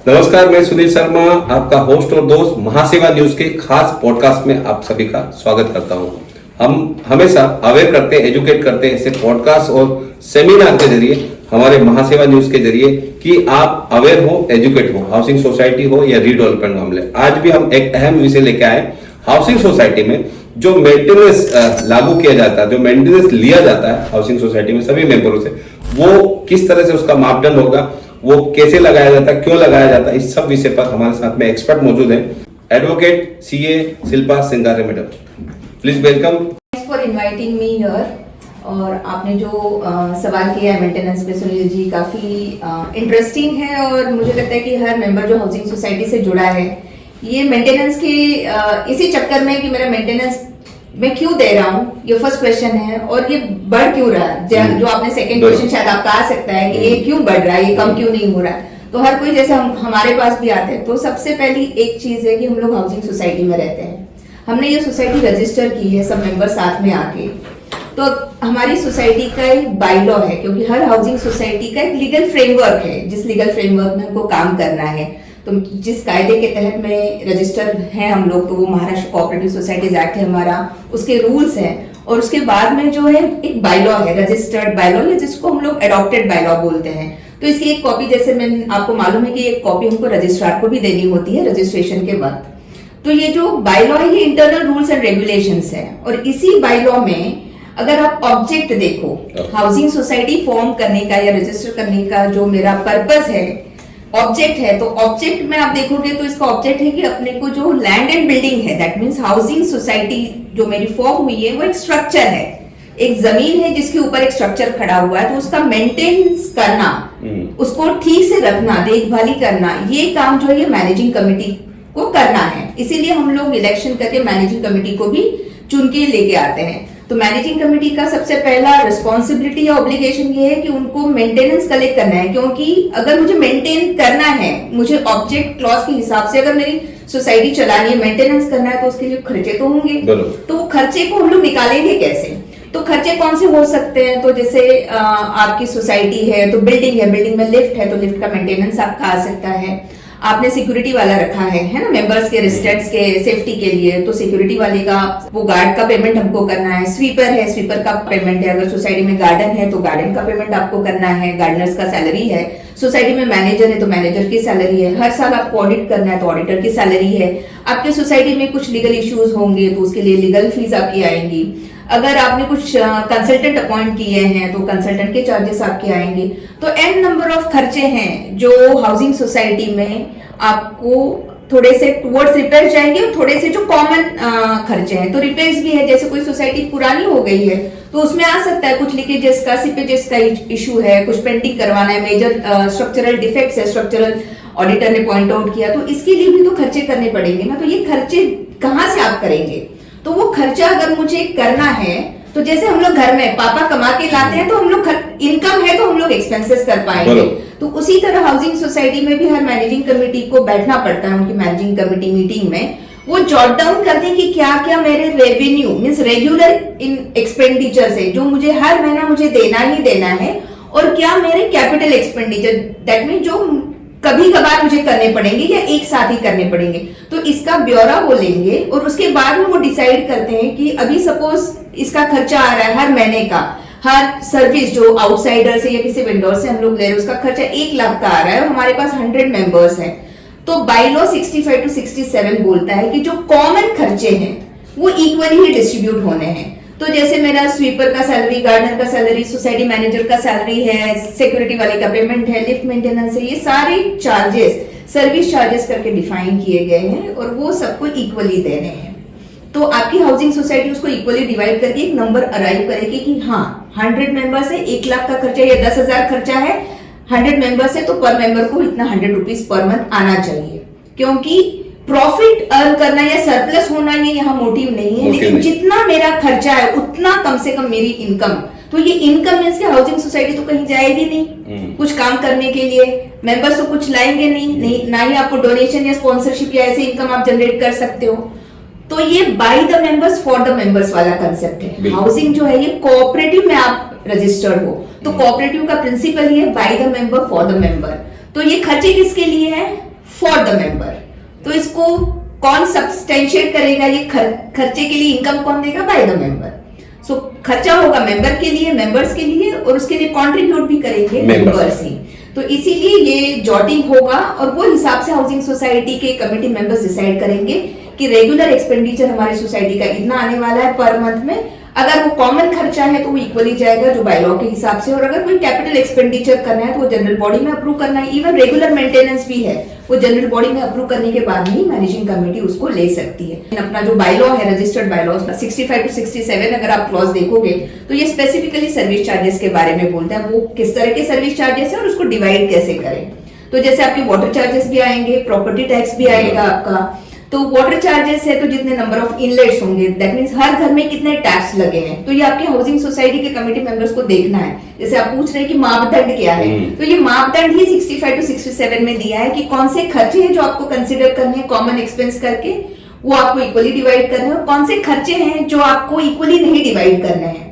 नमस्कार, मैं सुनील शर्मा, आपका होस्ट और दोस्त महासेवा न्यूज के खास पॉडकास्ट में आप सभी का स्वागत करता हूं। हम हमेशा अवेयर करते हैं, एजुकेट करते हैं ऐसे पॉडकास्ट और सेमिनार के जरिए, हमारे महासेवा न्यूज के जरिए, कि आप अवेयर हो, एजुकेट हो, हाउसिंग सोसाइटी हो या रीडेवलपमेंट मामले। आज भी हम एक अहम विषय लेके आए। हाउसिंग सोसाइटी में जो मेंटेनेंस लागू किया जाता है, जो मेंटेनेंस लिया जाता है हाउसिंग सोसाइटी में सभी मेंबरों से, वो किस तरह से उसका मापदंड होगा, वो कैसे लगाया जाता है, क्यों लगाया जाता है, इस सब विषय पर हमारे साथ में एक्सपर्ट मौजूद हैं। Advocate CA Shilpa Singare madam, please welcome. Thanks for inviting me here. और आपने जो सवाल किया है मेंटेनेंस पे, सुनील जी, काफी इंटरेस्टिंग है और मुझे लगता है कि हर मेंबर जो हाउसिंग सोसाइटी से जुड़ा है, ये मेंटेनेंस के इसी चक्कर में कि मेरा मेंटेनेंस मैं क्यों दे रहा हूँ, ये फर्स्ट क्वेश्चन है। और ये बढ़ क्यों रहा है, जो आपने सेकंड क्वेश्चन शायद आपका आ सकता है कि ये क्यों बढ़ रहा है, ये कम क्यों नहीं हो रहा है। तो हर कोई जैसे हमारे पास भी आते हैं, तो सबसे पहली एक चीज है कि हम लोग हाउसिंग सोसाइटी में रहते हैं। हमने ये सोसाइटी रजिस्टर की है, सब मेंबर साथ में आके। तो हमारी सोसाइटी का एक बायलॉ है, क्योंकि हर हाउसिंग सोसाइटी का एक लीगल फ्रेमवर्क है, जिस लीगल फ्रेमवर्क में हमको काम करना है। तो जिस कायदे के तहत में रजिस्टर हैं हम लोग, तो वो महाराष्ट्र कोऑपरेटिव सोसाइटीज एक्ट है हमारा, उसके रूल्स हैं। और उसके बाद में जो है एक बायलॉ है, रजिस्टर्ड बायलॉ, या जिसको हम लोग एडॉप्टेड बायलॉ बोलते हैं। तो इसकी एक कॉपी, जैसे मैं आपको मालूम है कि एक कॉपी हमको रजिस्ट्रार को भी देनी होती है रजिस्ट्रेशन के वक्त। तो ये जो बायलॉ है, ये इंटरनल रूल्स एंड रेगुलेशंस है। और इसी बायलॉ में अगर आप ऑब्जेक्ट देखो, हाउसिंग सोसाइटी फॉर्म करने का या रजिस्टर करने का जो मेरा पर्पस है, ऑब्जेक्ट है, तो ऑब्जेक्ट में आप देखोगे तो इसका ऑब्जेक्ट है कि अपने को जो लैंड एंड बिल्डिंग है, दैट मींस हाउसिंग सोसाइटी जो मेरी फॉर्म हुई है, वो एक स्ट्रक्चर है, एक जमीन है जिसके ऊपर एक स्ट्रक्चर खड़ा हुआ है। तो उसका मेंटेनेंस करना, उसको ठीक से रखना, देखभाली करना, ये काम जो है ये मैनेजिंग कमेटी को करना है। इसीलिए हम लोग इलेक्शन करके मैनेजिंग कमेटी को भी चुन के लेके आते हैं। तो मैनेजिंग कमेटी का सबसे पहला रिस्पॉन्सिबिलिटी या ऑब्लिगेशन ये है कि उनको मेंटेनेंस कलेक्ट करना है। क्योंकि अगर मुझे मेंटेन करना है, मुझे ऑब्जेक्ट क्लॉज के हिसाब से अगर मेरी सोसाइटी चलानी है, मेंटेनेंस करना है, तो उसके लिए खर्चे तो होंगे। तो वो खर्चे को हम लोग निकालेंगे कैसे? तो खर्चे कौन से हो सकते हैं? तो जैसे आपकी सोसाइटी है तो बिल्डिंग है, बिल्डिंग में लिफ्ट है तो लिफ्ट का मेंटेनेंस आपका आ सकता है। आपने सिक्योरिटी वाला रखा है ना, मेंबर्स के, रेजिडेंट्स के सेफ्टी के लिए, तो सिक्योरिटी वाले का वो गार्ड का पेमेंट हमको करना है। स्वीपर है, स्वीपर का पेमेंट है। अगर सोसाइटी में गार्डन है तो गार्डन का पेमेंट आपको करना है, गार्डनर्स का सैलरी है। सोसाइटी में मैनेजर है तो मैनेजर की सैलरी है। हर साल आपको ऑडिट करना है तो ऑडिटर की सैलरी है। आपके सोसाइटी में कुछ लीगल इश्यूज होंगे तो उसके लिए लीगल फीस आपकी आएंगी। अगर आपने कुछ कंसल्टेंट अपॉइंट किए हैं तो कंसल्टेंट के चार्जेस आपके आएंगे। तो एन नंबर ऑफ खर्चे हैं जो हाउसिंग सोसाइटी में आपको थोड़े से टुवर्ड्स रिपेयर जाएंगे और थोड़े से जो कॉमन खर्चे हैं। तो रिपेयर्स भी है, जैसे कोई सोसाइटी पुरानी हो गई है तो उसमें आ सकता है कुछ लीकेजेस का, सीपेजेस का इशू है, कुछ पेंटिंग करवाना है, मेजर स्ट्रक्चरल डिफेक्ट्स है, स्ट्रक्चरल ऑडिटर ने पॉइंट आउट किया, तो इसके लिए भी तो खर्चे करने पड़ेंगे ना। तो ये खर्चे कहाँ से आप करेंगे? तो वो खर्चा अगर मुझे करना है, तो जैसे हम लोग घर में पापा कमा के लाते हैं तो हम लोग इनकम है तो हम लोग एक्सपेंसेस कर पाएंगे। तो उसी तरह हाउसिंग सोसाइटी में भी हर मैनेजिंग कमेटी को बैठना पड़ता है, उनकी मैनेजिंग कमेटी मीटिंग में वो जॉट डाउन कर दें कि क्या क्या मेरे revenue means regular in expenditure है जो मुझे हर महीना मुझे देना ही देना है, और क्या मेरे कैपिटल एक्सपेंडिचर, दैट मीन जो कभी कभार मुझे करने पड़ेंगे या एक साथ ही करने पड़ेंगे। तो इसका ब्यौरा वो लेंगे और उसके बाद में वो डिसाइड करते हैं कि अभी सपोज इसका खर्चा आ रहा है हर महीने का, हर सर्विस जो आउटसाइडर से या किसी वेंडर से हम लोग ले रहे हैं उसका खर्चा 1 लाख का आ रहा है और हमारे पास 100 मेंबर्स हैं। तो बायलॉ 65 to 67 बोलता है कि जो कॉमन खर्चे हैं वो इक्वली ही डिस्ट्रीब्यूट होने हैं। तो जैसे मेरा स्वीपर का सैलरी, गार्डनर का सैलरी, सोसाइटी मैनेजर का सैलरी है, सिक्योरिटी वाले का पेमेंट है, लिफ्ट मेंटेनेंस है, ये सारे चार्जेस सर्विस चार्जेस करके डिफाइन किए गए हैं और वो सबको इक्वली देने हैं। तो आपकी हाउसिंग सोसाइटी उसको इक्वली डिवाइड करके एक नंबर अराइव करेगी कि हाँ 100 मेंबर्स है, 1 लाख का खर्चा या 10,000 खर्चा है, 100 मेंबर्स है तो पर मेंबर को इतना 100 रुपीज पर मंथ आना चाहिए। क्योंकि प्रॉफिट अर्न करना या सरप्लस होना ये यहाँ मोटिव नहीं है, लेकिन जितना मेरा खर्चा है उतना कम से कम मेरी इनकम। तो ये इनकम मींस कि हाउसिंग सोसाइटी तो कहीं जाएगी नहीं कुछ काम करने के लिए, मेंबर्स तो कुछ लाएंगे नहीं, ना ही आपको डोनेशन या स्पॉन्सरशिप या ऐसे इनकम आप जनरेट कर सकते हो। तो ये by the members for the members वाला कंसेप्ट है। हाउसिंग जो है ये कोऑपरेटिव में आप रजिस्टर्ड हो, तो कोऑपरेटिव का प्रिंसिपल ये by the member for the member. तो ये खर्चे किसके लिए है? For the member. तो इसको कौन सब्सटेंशिएट करेगा, ये खर्चे के लिए इनकम कौन देगा, बाय द मेंबर। सो खर्चा होगा मेंबर के लिए, मेंबर्स के लिए, और उसके लिए कंट्रीब्यूट भी करेंगे मेंबर्स ही। तो इसीलिए ये जॉटिंग होगा और वो हिसाब से हाउसिंग सोसाइटी के कमेटी मेंबर्स डिसाइड करेंगे कि रेगुलर एक्सपेंडिचर हमारी सोसाइटी का इतना आने वाला है पर मंथ में। अगर वो कॉमन खर्चा है तो वो इक्वली जाएगा जो बाय लॉ के हिसाब से, और अगर कोई कैपिटल एक्सपेंडिचर करना है तो वो जनरल बॉडी में अप्रूव करना है। इवन रेगुलर मेंटेनेंस भी है, वो जनरल बॉडी में अप्रूव करने के बाद ही मैनेजिंग कमेटी उसको ले सकती है। अपना जो बाय लॉ है, रजिस्टर्ड बाय लॉ 65 to 67 अगर आप क्लॉज देखोगे तो ये स्पेसिफिकली सर्विस चार्जेस के बारे में बोलता है, वो किस तरह के सर्विस चार्जेस है और उसको डिवाइड कैसे करें। तो जैसे आपके वाटर चार्जेस भी आएंगे, प्रॉपर्टी टैक्स भी आएगा आपका। तो वाटर चार्जेस है तो जितने नंबर ऑफ इनलेट्स होंगे, दैट मींस हर घर में कितने टैप्स लगे हैं, तो ये आपके हाउसिंग सोसाइटी के कमेटी मेंबर्स को देखना है। जैसे आप पूछ रहे हैं कि मापदंड क्या है, तो ये मापदंड ही 65 to 67 में दिया है कि कौन से खर्चे हैं जो आपको कंसिडर करने हैं कॉमन एक्सपेंस करके, वो आपको इक्वली डिवाइड करने हैं, और कौन से खर्चे हैं जो आपको इक्वली नहीं डिवाइड करने हैं।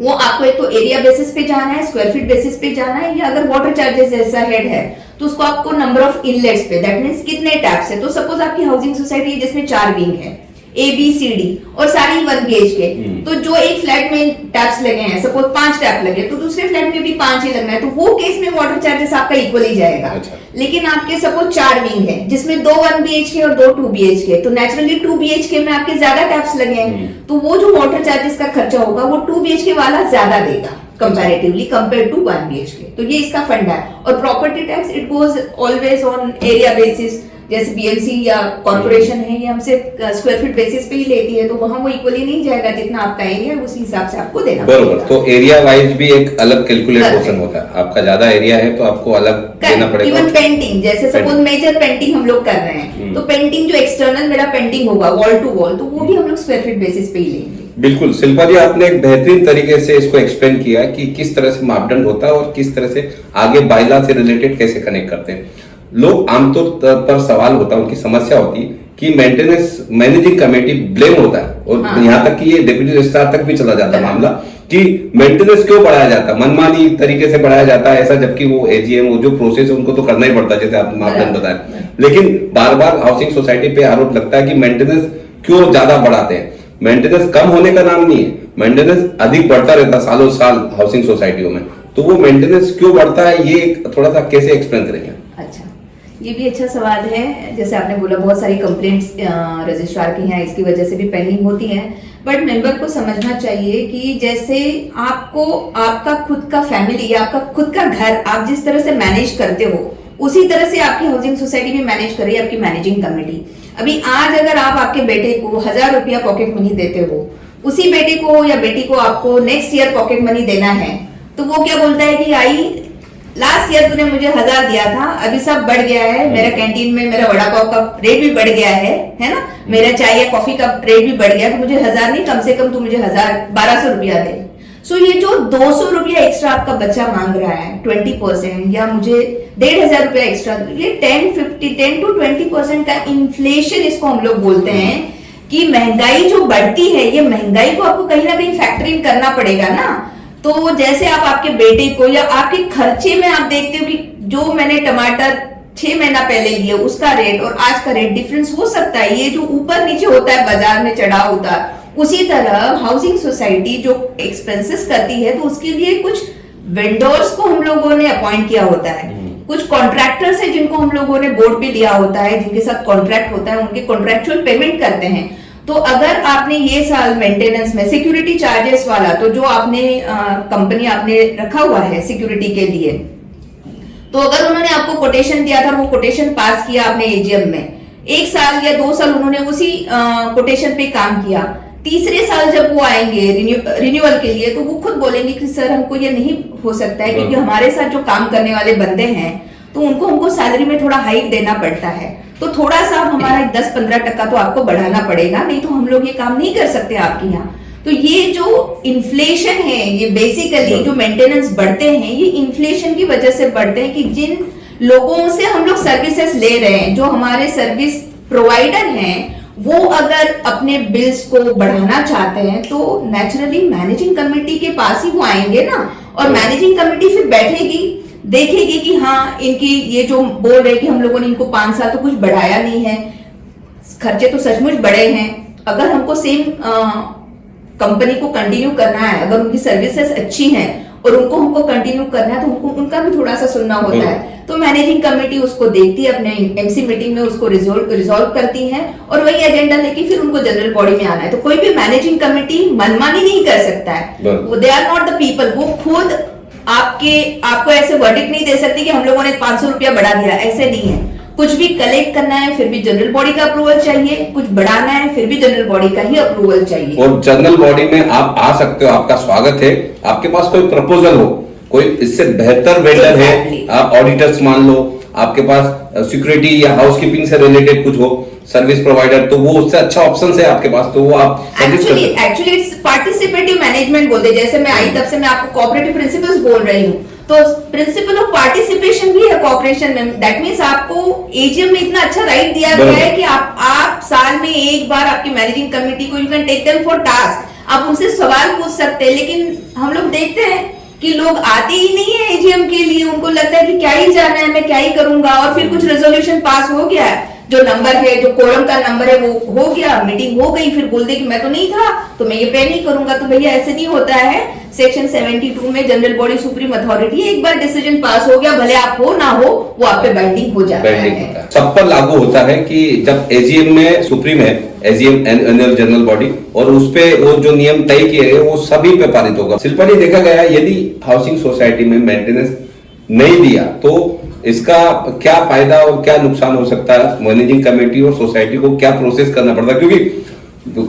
वो आपको एक तो एरिया बेसिस पे जाना है, स्क्वायर फीट बेसिस पे जाना है, या अगर वाटर चार्जेस जैसा हेड है तो उसको आपको नंबर ऑफ इनलेट्स पे, दैट मींस कितने टैप्स है। तो सपोज आपकी हाउसिंग सोसाइटी है जिसमें 4 विंग है, ए बी सी डी, और सारी 1 BHK, तो जो एक फ्लैट में टैप्स लगे हैं, सपोज 5 टैप लगे तो दूसरे फ्लैट में भी 5 ही लगना है, तो वो केस में वाटर चार्जेस आपका इक्वली जाएगा। अच्छा। लेकिन आपके सपोज 4 विंग है जिसमें 2 1 BHK और 2 2 BHK, तो नेचुरली 2 BHK में आपके ज्यादा टैप्स लगे हैं, तो वो जो वाटर चार्जेस का खर्चा होगा वो 2 BHK वाला ज्यादा देगा कंपैरेटिवली कंपेयर टू 1 BHK। तो ये इसका फंडा है। और property tax it goes always on area basis, जैसे बीएमसी या कॉर्पोरेशन है ये हमसे स्क्वायर फीट बेसिस पे ही लेती है, तो वहां वो इक्वली नहीं जाएगा, जितना आपका एरिया है उसी हिसाब से आपको देना बरोबर। तो एरिया वाइज भी एक अलग कैलकुलेट पोर्शन होता है, आपका ज्यादा एरिया है तो आपको अलग देना पड़ेगा। इवन पेंटिंग, जैसे सपोज मेजर पेंटिंग हम लोग कर रहे हैं, तो पेंटिंग जो एक्सटर्नल मेरा पेंटिंग होगा वॉल टू वॉल, तो वो भी हम लोग स्क्वायर फीट बेसिस पे ही लेंगे। बिल्कुल शिल्पा जी, आपने एक बेहतरीन तरीके से इसको एक्सप्लेन किया कि किस तरह से मापदंड होता है और किस तरह से आगे बायला से रिलेटेड कैसे कनेक्ट करते हैं। लोग आमतौर पर सवाल होता है, उनकी समस्या होती है कि मेंटेनेंस मैनेजिंग कमेटी ब्लेम होता है, और यहाँ तक कि ये डेप्यूटी रजिस्ट्रार तक भी चला जाता है मामला कि मेंटेनेंस क्यों बढ़ाया जाता है, मनमानी तरीके से बढ़ाया जाता है ऐसा, जबकि वो एजीएम वो जो प्रोसेस है उनको तो करना ही पड़ता है जैसे आप मापदंड बताए। लेकिन बार बार हाउसिंग सोसाइटी पे आरोप लगता है कि मेंटेनेंस क्यों ज्यादा बढ़ाते हैं। मेंटेनेंस कम होने का नाम नहीं है, मेंटेनेंस अधिक बढ़ता रहता है सालों साल हाउसिंग सोसाइटियों में, तो वो मेंटेनेंस क्यों बढ़ता है ये थोड़ा सा कैसे एक्सप्लेन करेंगे। अच्छा, ये भी अच्छा सवाल है। जैसे आपने बोला बहुत सारी कंप्लेंट्स रजिस्ट्रार की हैं, इसकी वजह से भी पेंडिंग होती हैं, बट मेंबर को समझना चाहिए कि जैसे आपको आपका खुद का फैमिली या आपका खुद का घर आप जिस तरह से मैनेज करते हो, उसी तरह से आपकी हाउसिंग सोसाइटी भी मैनेज कर रही है आपकी मैनेजिंग कमेटी। अभी आज अगर आप आपके बेटे को 1000 रुपया पॉकेट मनी देते हो, उसी बेटे को या बेटी को आपको नेक्स्ट ईयर पॉकेट मनी देना है, तो वो क्या बोलता है कि आई लास्ट ईयर तूने मुझे 1000 दिया था, अभी सब बढ़ गया है, मेरा कैंटीन में मेरा वड़ा पाव का रेट भी बढ़ गया है ना, मेरा चाय या कॉफी का रेट भी बढ़ गया, तो मुझे 1000 नहीं, कम से कम तू मुझे 1200 रुपया दे। सो ये जो 200 रुपया एक्स्ट्रा आपका बच्चा मांग रहा है 20%, या मुझे 1500 रुपया एक्स्ट्रा, ये 10 to 20% का इन्फ्लेशन इसको हम लोग बोलते हैं कि महंगाई जो बढ़ती है, ये महंगाई को आपको कहीं ना कहीं फैक्टरिंग करना पड़ेगा ना। तो जैसे आप आपके बेटे को या आपके खर्चे में आप देखते हो कि जो मैंने टमाटर 6 महीना पहले लिए उसका रेट और आज का रेट डिफरेंस हो सकता है, ये जो ऊपर नीचे होता है बाजार में चढ़ाव उतार, उसी तरह हाउसिंग सोसाइटी जो एक्सपेंसेस करती है तो उसके लिए कुछ वेंडर्स को हम लोगों ने अपॉइंट किया होता है, कुछ कॉन्ट्रैक्टर्स है जिनको हम लोगों ने बोर्ड पे लिया होता है, जिनके साथ कॉन्ट्रैक्ट होता है, उनके कॉन्ट्रैक्चुअल पेमेंट करते हैं। तो अगर आपने ये साल मेंटेनेंस में सिक्योरिटी चार्जेस वाला, तो जो आपने कंपनी आपने रखा हुआ है सिक्योरिटी के लिए, तो अगर उन्होंने आपको कोटेशन दिया था, वो कोटेशन पास किया आपने एजीएम में, 1 साल या 2 साल उन्होंने उसी कोटेशन पे काम किया, तीसरे साल जब वो आएंगे रिन्यूअल के लिए, तो वो खुद बोलेंगे कि सर हमको ये नहीं हो सकता है, क्योंकि हमारे साथ जो काम करने वाले बंदे हैं तो उनको हमको सैलरी में थोड़ा हाइक देना पड़ता है, तो थोड़ा सा हमारा 10-15% तो आपको बढ़ाना पड़ेगा, नहीं तो हम लोग ये काम नहीं कर सकते आपके यहाँ। तो ये जो इन्फ्लेशन है, ये बेसिकली जो मेंटेनेंस बढ़ते हैं, ये इन्फ्लेशन की वजह से बढ़ते हैं कि जिन लोगों से हम लोग सर्विसेज ले रहे हैं, जो हमारे सर्विस प्रोवाइडर हैं, वो अगर अपने बिल्स को बढ़ाना चाहते हैं तो नेचुरली मैनेजिंग कमेटी के पास ही वो आएंगे ना, और मैनेजिंग कमेटी फिर बैठेगी, देखेगी कि हाँ इनकी ये जो बोल रहे कि हम लोगों ने इनको 5 साल तो कुछ बढ़ाया नहीं है, खर्चे तो सचमुच बड़े हैं। अगर हमको सेम कंपनी को कंटिन्यू करना है, अगर उनकी सर्विसेज अच्छी हैं और उनको हमको कंटिन्यू करना है, तो उनको उनका भी थोड़ा सा सुनना होता है। तो मैनेजिंग कमेटी उसको देखती है, अपने एमसी मीटिंग में उसको रिजॉल्व करती है और वही एजेंडा लेके फिर उनको जनरल बॉडी में आना है। तो कोई भी मैनेजिंग कमेटी मनमानी नहीं कर सकता है, they are not the people. वो खुद आपको ऐसे वर्डिक्ट नहीं दे सकती कि हम लोगों ने 500 रुपया बढ़ा दिया, ऐसे नहीं है। कुछ भी कलेक्ट करना है फिर भी जनरल बॉडी का अप्रूवल चाहिए, कुछ बढ़ाना है फिर भी जनरल बॉडी का ही अप्रूवल चाहिए। और जनरल बॉडी में आप आ सकते हो, आपका स्वागत है। आपके पास कोई प्रपोजल हो, कोई इससे बेहतर वेंडर है, आप ऑडिटर्स मान लो, आपके पास सिक्योरिटी या हाउसकीपिंग से रिलेटेड कुछ हो, सर्विस प्रोवाइडर, तो वो उससे अच्छा ऑप्शन है आपके पास, तो वो आप एक्चुअली इट्स पार्टिसिपेटिव मैनेजमेंट बोलते हैं। जैसे मैं आई तब से मैं आपको कोऑपरेटिव प्रिंसिपल्स बोल रही हूँ, तो प्रिंसिपल ऑफ पार्टिसिपेशन भी है कोऑपरेशन में। दैट मींस आपको एजीएम में इतना अच्छा राइट दिया गया है कि आप साल में एक बार आपकी मैनेजिंग कमेटी को you can take them for task, आप उनसे सवाल पूछ सकते हैं। लेकिन हम लोग देखते हैं कि लोग आते ही नहीं है एजीएम के लिए, उनको लगता है कि क्या ही जाना है, मैं क्या ही करूंगा। और फिर कुछ रेजोल्यूशन पास हो गया है, जो नंबर है, जो कोरम का नंबर है वो हो गया, मीटिंग हो गई, फिर बोल दे कि मैं तो नहीं था तो मैं ये पे नहीं करूंगा। तो भैया ऐसे नहीं होता है। सेक्शन 72 में जनरल बॉडी सुप्रीम अथॉरिटी, एक बार डिसीजन पास हो गया, भले आप हो ना हो, वो आप पे बाइंडिंग हो जाता है। सब पर लागू होता है कि जब एजीएम में सुप्रीम है, एजीएम एनुअल जनरल बॉडी, और उस पे वो जो नियम तय किए गए वो सभी पे पारित होगा। शिल्पा जी, देखा गया यदि हाउसिंग सोसाइटी में मेंटेनेंस नहीं दिया तो इसका क्या फायदा और क्या नुकसान हो सकता है, मैनेजिंग कमेटी और सोसाइटी को क्या प्रोसेस करना पड़ता है? क्योंकि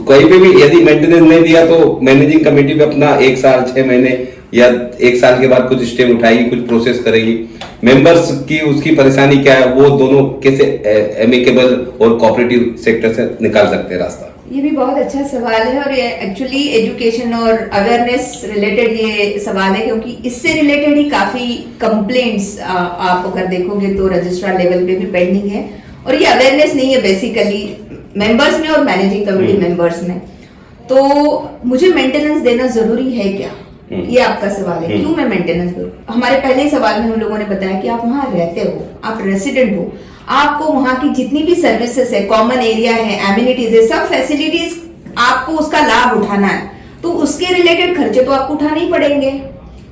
कहीं पे भी यदि मेंटेनेंस नहीं दिया तो मैनेजिंग कमेटी भी अपना 1 साल 6 महीने या 1 साल के बाद कुछ स्टेप उठाएगी, कुछ प्रोसेस करेगी। मेंबर्स की उसकी परेशानी क्या है, वो दोनों कैसे एमिकेबल और कोऑपरेटिव सेक्टर से निकाल सकते हैं रास्ता? ये भी बहुत अच्छा सवाल है और ये एक्चुअली एजुकेशन और अवेयरनेस रिलेटेड ये सवाल है, क्योंकि इससे रिलेटेड ही काफी कंप्लेंट्स आप अगर देखोगे तो रजिस्ट्रार लेवल पे भी पेंडिंग है। और ये अवेयरनेस नहीं है बेसिकली मेंबर्स में और मैनेजिंग कमेटी मेंबर्स में। तो मुझे मेंटेनेंस देना जरूरी है क्या, ये आपका सवाल है। क्यों मैं मेंटेनेंस दूं? हमारे पहले सवाल में हम लोगों ने बताया कि आप वहां रहते हो, आप रेसिडेंट हो, आपको वहां की जितनी भी सर्विसेज है, कॉमन एरिया है, एमिनिटीज है, सब फैसिलिटीज आपको उसका लाभ उठाना है। तो उसके रिलेटेड खर्चे तो आपको उठाने ही पड़ेंगे।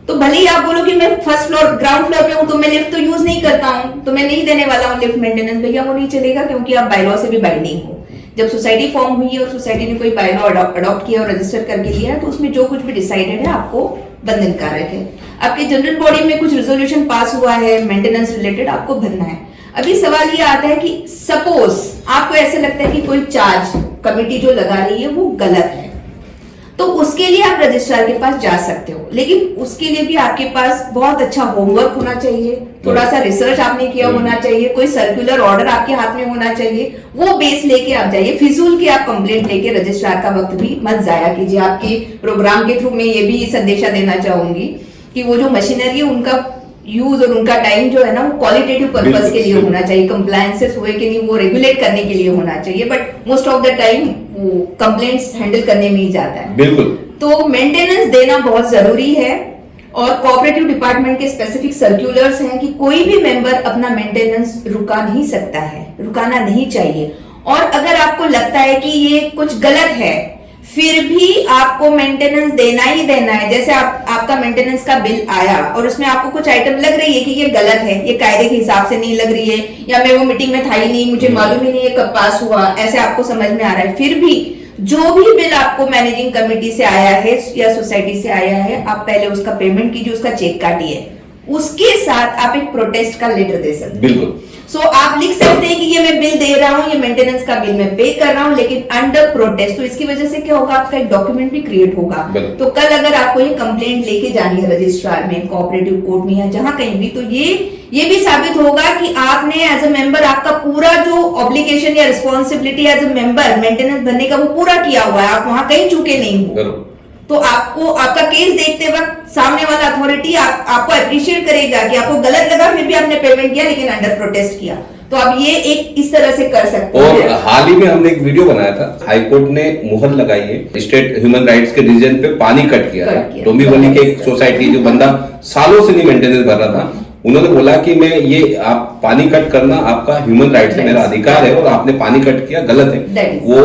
तो भले ही आप बोलो कि मैं फर्स्ट फ्लोर ग्राउंड फ्लोर पे हूँ तो मैं लिफ्ट तो यूज नहीं करता हूँ, तो मैं नहीं देने वाला हूँ लिफ्ट मेंटेनेंस, भैया वो नहीं चलेगा, क्योंकि आप बायलॉ से भी बाइंडिंग हो। जब सोसाइटी फॉर्म हुई है और सोसाइटी ने कोई बायलॉ अडॉप्ट किया और रजिस्टर करके लिया है, तो उसमें जो कुछ भी डिसाइडेड है आपको बंधन कारक है। आपके जनरल बॉडी में कुछ रेजोल्यूशन पास हुआ है मेंटेनेंस रिलेटेड, आपको भरना है। अभी सवाल ये आता है कि सपोज आपको ऐसे लगता है कि कोई चार्ज कमेटी जो लगा रही है वो गलत है, तो उसके लिए आप रजिस्ट्रार के पास जा सकते हो। लेकिन उसके लिए भी आपके पास बहुत अच्छा होमवर्क होना चाहिए, थोड़ा सा रिसर्च आपने किया होना चाहिए, कोई सर्कुलर ऑर्डर आपके हाथ में होना चाहिए, वो बेस लेके आप जाइए। फिजूल के आप कंप्लेंट लेके रजिस्ट्रार का वक्त भी मत जाया कीजिए। आपके प्रोग्राम के थ्रू में ये भी संदेशा देना चाहूंगी कि वो जो मशीनरी है उनका यूज और उनका टाइम जो है ना वो क्वालिटेटिव पर्पस के लिए होना चाहिए, कंप्लायंसेस हुए कि नहीं वो रेगुलेट करने के लिए होना चाहिए। But most of the time वो कंप्लेंट्स हैंडल करने में ही जाता है। बिल्कुल। तो मेंटेनेंस देना बहुत जरूरी है और कोऑपरेटिव डिपार्टमेंट के स्पेसिफिक सर्कुलर्स हैं कि कोई भी मेंबर अपना मेंटेनेंस रुका नहीं सकता है, रुकाना नहीं चाहिए। और अगर आपको लगता है कि ये कुछ गलत है फिर भी आपको मेंटेनेंस देना ही देना है। जैसे आपका मेंटेनेंस का बिल आया और उसमें आपको कुछ आइटम लग रही है कि ये गलत है, ये कायदे के हिसाब से नहीं लग रही है, या मैं वो मीटिंग में था ही नहीं, मुझे मालूम ही नहीं ये कब पास हुआ, ऐसे आपको समझ में आ रहा है, फिर भी जो भी बिल आपको मैनेजिंग कमेटी से आया है या सोसाइटी से आया है, आप पहले उसका पेमेंट कीजिए, उसका चेक काटिए, उसके साथ आप एक प्रोटेस्ट का लेटर दे सकते हैं। बिल्कुल। सो आप लिख सकते हैं कि ये मैं बिल दे रहा हूँ, ये मेंटेनेंस का बिल मैं पे कर रहा हूँ, लेकिन अंडर प्रोटेस्ट। तो इसकी वजह से क्या होगा, आपका एक डॉक्यूमेंट भी क्रिएट होगा। तो कल अगर आपको ये कंप्लेंट लेके जानी है रजिस्ट्रार में, कोऑपरेटिव कोर्ट में या जहां कहीं भी, तो ये भी साबित होगा कि आपने एज अ मेंबर आपका पूरा जो ऑब्लिगेशन या responsibility as a member maintenance भरने का वो पूरा किया हुआ है, आप वहां कहीं चूके नहीं हो। तो आपको आपका केस देखते वक्त सामने वाला अथॉरिटी आपको अप्रिशिएट करेगा कि आपको गलत लगा फिर भी आपने पेमेंट किया लेकिन अंडर प्रोटेस्ट किया। तो आप ये एक इस तरह से कर सकते हैं। और हाल ही में हमने एक वीडियो बनाया था, हाईकोर्ट ने मुहर लगाई है स्टेट ह्यूमन राइट्स के डिसीजन पे, पानी कट किया था। डोंबिवली के एक सोसाइटी जो बंदा सालों से नहीं मेंटेनेंस भर रहा था, उन्होंने बोला कि मैं ये आप पानी कट करना आपका ह्यूमन राइट है, मेरा अधिकार है, और आपने पानी कट किया गलत है। वो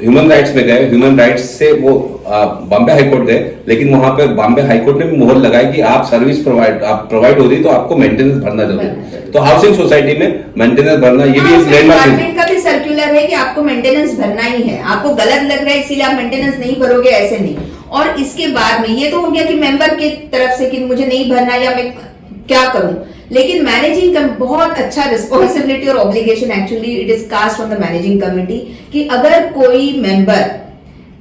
ह्यूमन राइट्स में गए, ह्यूमन राइट्स से वो बॉम्बे हाईकोर्ट गए, लेकिन वहां पे बॉम्बे हाईकोर्ट ने भी मोहर लगाई कि आप सर्विस प्रोवाइड हो रही तो आपको मेंटेनेंस भरना जरूरी है। तो हाउसिंग सोसाइटी में मेंटेनेंस भरना ये भी एक डिपार्टमेंट का भी सर्कुलर है कि आपको मेंटेनेंस भरना ही है। आपको गलत लग रहा है इसीलिए आप मेंटेनेंस नहीं भरोगे, ऐसे नहीं। और इसके बाद में ये तो हो गया कि मेंबर की तरफ से कि मुझे नहीं भरना या मैं क्या करूं, लेकिन मैनेजिंग बहुत अच्छा रिस्पॉन्सिबिलिटी और obligation actually it is cast on the managing committee कि अगर कोई member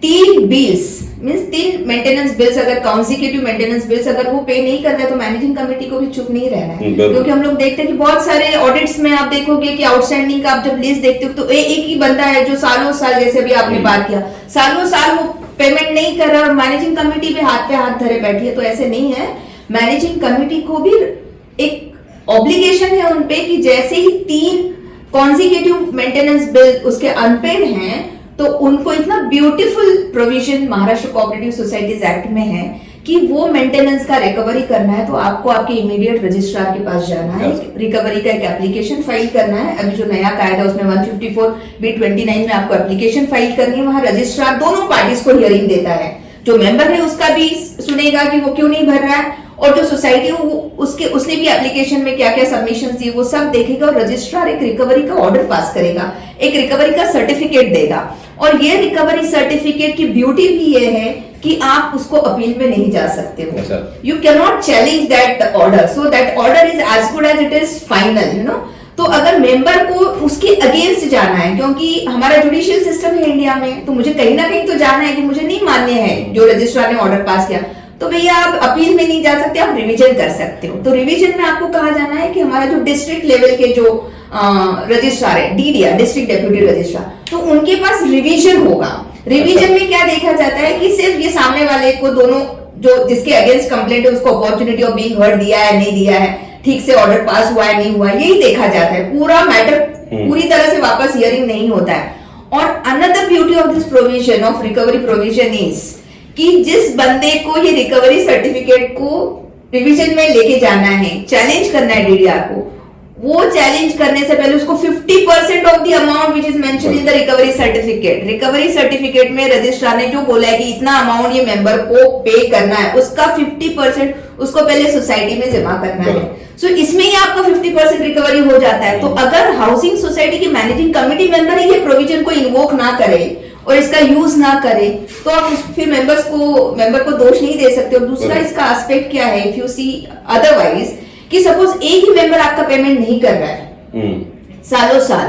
3 bills means 3 maintenance bills अगर कॉन्सिक्यूटिव मेंटेनेंस बिल्स अगर वो पे नहीं कर रहा है तो मैनेजिंग कमेटी को भी चुप नहीं रहना है। क्योंकि हम लोग देखते हैं कि बहुत सारे ऑडिट्स में आप देखोगे कि आउटस्टैंडिंग का आप जब लिस्ट देखते हो तो एक ही बंदा है जो सालों साल, जैसे भी आपने बात किया, सालों साल वो पेमेंट नहीं कर रहा और मैनेजिंग कमेटी भी हाथ पे हाथ धरे बैठी है। तो ऐसे नहीं है, मैनेजिंग कमेटी को भी एक ऑब्लिगेशन है उनपे कि जैसे ही 3 कॉन्सिक्यूटिव मेंटेनेंस बिल उसके अनपेड हैं तो उनको इतना beautiful provision Maharashtra cooperative societies act में है कि वो मेंटेनेंस का रिकवरी करना है तो आपको आपके इमीडिएट रजिस्ट्रार के पास जाना है, रिकवरी का एक एप्लीकेशन फाइल करना है। अभी जो नया कायदा उसमें 154(b)(29) में आपको एप्लीकेशन फाइल करनी है। वहां रजिस्ट्रार दोनों पार्टीज को हियरिंग देता है, जो मेंबर है उसका भी सुनेगा कि वो क्यों नहीं भर रहा है, और जो सोसाइटी उसने भी एप्लीकेशन में क्या क्या सबमिशन दिए वो सब देखेगा, और रजिस्ट्रार एक रिकवरी का ऑर्डर पास करेगा, एक रिकवरी का सर्टिफिकेट देगा। और ये रिकवरी सर्टिफिकेट की ब्यूटी भी ये है कि आप उसको अपील में नहीं जा सकते हो। You can not challenge that order, so that order is as good as it is final, you know. तो अगर मेंबर को उसके अगेंस्ट जाना है, क्योंकि हमारा जुडिशियल सिस्टम है इंडिया में, तो मुझे कहीं ना कहीं तो जाना है कि मुझे नहीं मान्य है जो रजिस्ट्रार ने ऑर्डर पास किया, तो भैया आप अपील में नहीं जा सकते, आप रिवीजन कर सकते हो। तो रिवीजन में आपको कहा जाना है कि हमारा जो डिस्ट्रिक्ट लेवल के जो रजिस्ट्रार है, डीडीआर डिस्ट्रिक्ट डेप्यूटी रजिस्ट्रार, तो उनके पास रिवीजन होगा। रिवीजन में क्या देखा जाता है कि सिर्फ ये सामने वाले को दोनों जो जिसके अगेंस्ट कंप्लेंट है उसको अपॉर्चुनिटी ऑफ बीइंग हर्ड दिया है नहीं दिया है, ठीक से ऑर्डर पास हुआ है नहीं हुआ, यही देखा जाता है। पूरा मैटर पूरी तरह से वापस हियरिंग नहीं होता है। और another beauty of this provision of recovery provision is कि जिस बंदे को ये रिकवरी सर्टिफिकेट को रिवीजन में लेके जाना है, चैलेंज करना है डीडीआर को, वो चैलेंज करने से पहले उसको 50% of the amount which is mention in the recovery certificate में रजिस्ट्रार ने जो बोला है कि इतना अमाउंट ये मेंबर को पे करना है, उसका 50% उसको पहले सोसाइटी में जमा करना है। सो इसमें ही आपका 50% रिकवरी हो जाता है। तो अगर हाउसिंग सोसाइटी के मैनेजिंग कमेटी मेंबर ये प्रोविजन को इन्वोक ना करे और इसका यूज ना करे तो आप फिर मेंबर को दोष नहीं दे सकते। और दूसरा इसका एस्पेक्ट क्या है, इफ यू सी अदरवाइज, कि सपोज एक ही मेंबर आपका पेमेंट नहीं कर रहा है सालों साल,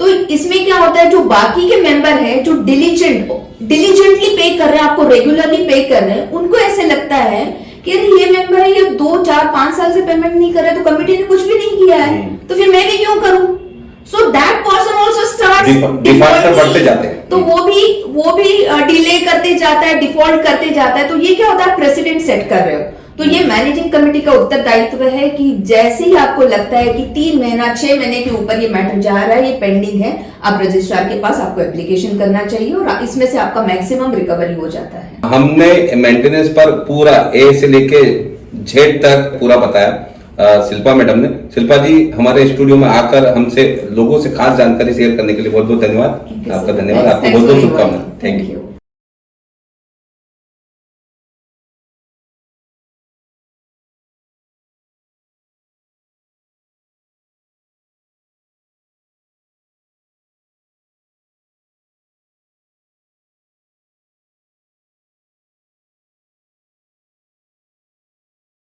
तो इसमें क्या होता है, जो बाकी के मेंबर है जो डिलीजेंटली पे कर रहे हैं, आपको रेगुलरली पे कर रहे हैं, उनको ऐसे लगता है कि अरे ये मेंबर है, ये 2, 4, 5 साल से पेमेंट नहीं कर रहा है, तो कमिटी ने कुछ भी नहीं किया है, तो फिर मैं भी क्यों करूं। So that person also starts default बढ़ते जाते हैं, तो वो भी डिले करते जाता है, डिफॉल्ट करते जाता है। तो ये क्या होता है, प्रेसिडेंट सेट कर रहे हो। तो ये मैनेजिंग कमेटी का उत्तरदायित्व है कि जैसे ही आपको लगता है कि 3 महीना 6 महीने के ऊपर ये मैटर जा रहा है, ये पेंडिंग है, आप रजिस्ट्रार के पास आपको एप्लीकेशन करना चाहिए और इसमें से आपका मैक्सिमम रिकवरी हो जाता है। हमने मेंटेनेंस पर पूरा ए से लेके जेड तक पूरा बताया शिल्पा मैडम ने। शिल्पा जी हमारे स्टूडियो में आकर हमसे लोगों से खास जानकारी शेयर करने के लिए बहुत बहुत धन्यवाद। आपका धन्यवाद, आपको बहुत बहुत शुभकामनाएं। Thank you.